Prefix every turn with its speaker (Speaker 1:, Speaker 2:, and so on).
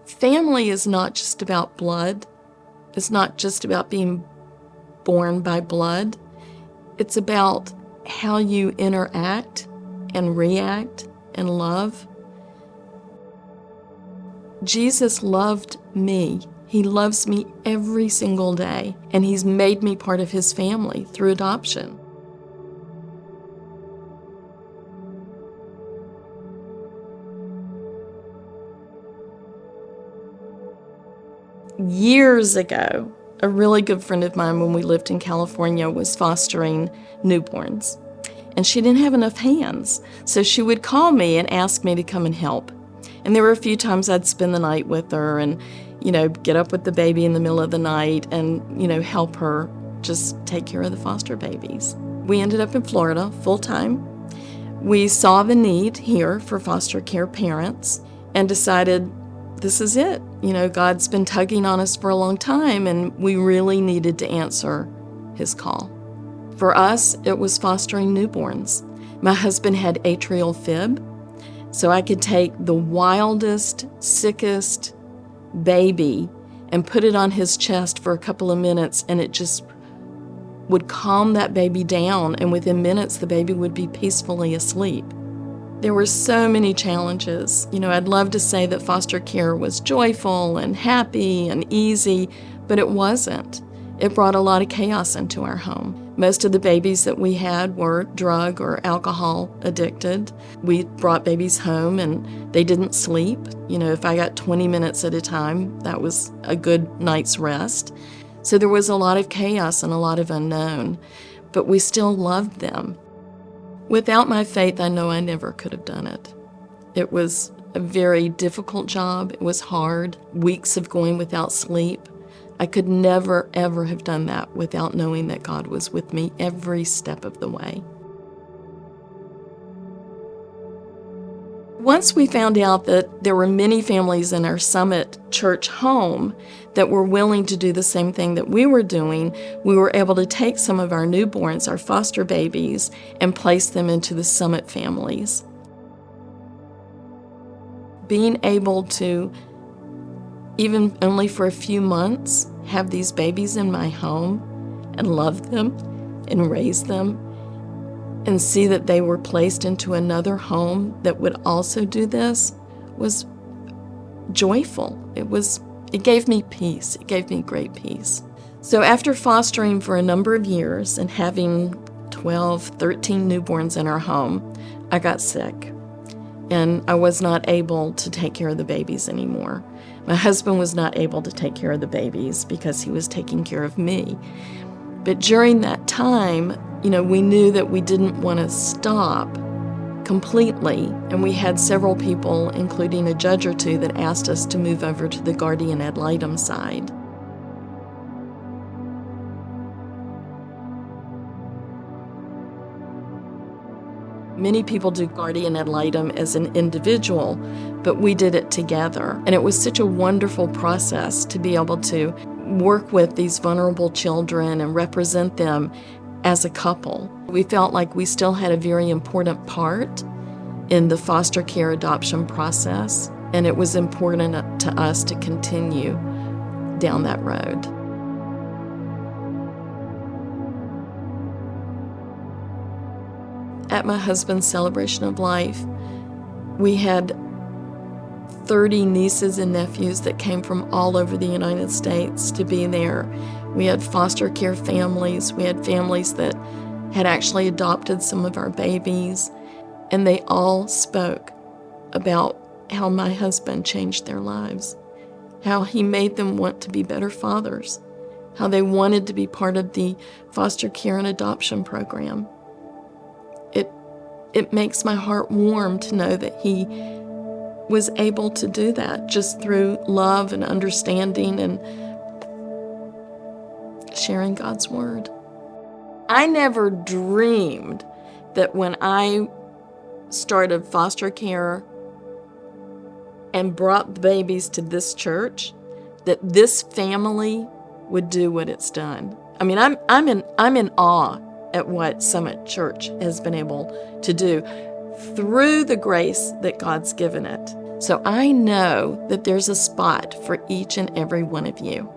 Speaker 1: Family is not just about blood. It's not just about being born by blood. It's about how you interact and react and love. Jesus loved me. He loves me every single day, and He's made me part of His family through adoption. Years ago, a really good friend of mine when we lived in California was fostering newborns, and she didn't have enough hands, so she would call me and ask me to come and help. And there were a few times I'd spend the night with her and, get up with the baby in the middle of the night and, help her just take care of the foster babies. We ended up in Florida full-time. We saw the need here for foster care parents and decided this is it. God's been tugging on us for a long time, and we really needed to answer His call. For us, it was fostering newborns. My husband had atrial fib, so I could take the wildest, sickest baby and put it on his chest for a couple of minutes, and it just would calm that baby down, and within minutes the baby would be peacefully asleep. There were so many challenges. I'd love to say that foster care was joyful and happy and easy, but it wasn't. It brought a lot of chaos into our home. Most of the babies that we had were drug or alcohol addicted. We brought babies home and they didn't sleep. If I got 20 minutes at a time, that was a good night's rest. So there was a lot of chaos and a lot of unknown, but we still loved them. Without my faith, I know I never could have done it. It was a very difficult job. It was hard, weeks of going without sleep. I could never, ever have done that without knowing that God was with me every step of the way. Once we found out that there were many families in our Summit Church home that were willing to do the same thing that we were doing, we were able to take some of our newborns, our foster babies, and place them into the Summit families. Being able to, even only for a few months, have these babies in my home and love them and raise them and see that they were placed into another home that would also do this was joyful. It gave me peace. It gave me great peace. So after fostering for a number of years and having 12, 13 newborns in our home, I got sick and I was not able to take care of the babies anymore. My husband was not able to take care of the babies because he was taking care of me. But during that time, we knew that we didn't want to stop completely, and we had several people, including a judge or two, that asked us to move over to the guardian ad litem side. Many people do guardian ad litem as an individual, but we did it together. And it was such a wonderful process to be able to work with these vulnerable children and represent them as a couple. We felt like we still had a very important part in the foster care adoption process, and it was important to us to continue down that road. At my husband's celebration of life, we had 30 nieces and nephews that came from all over the United States to be there. We had foster care families. We had families that had actually adopted some of our babies, and they all spoke about how my husband changed their lives, how he made them want to be better fathers, how they wanted to be part of the foster care and adoption program. It makes my heart warm to know that he was able to do that just through love and understanding and sharing God's word. I never dreamed that when I started foster care and brought the babies to this church, that this family would do what it's done. I mean, I'm in awe at what Summit Church has been able to do through the grace that God's given it. So I know that there's a spot for each and every one of you.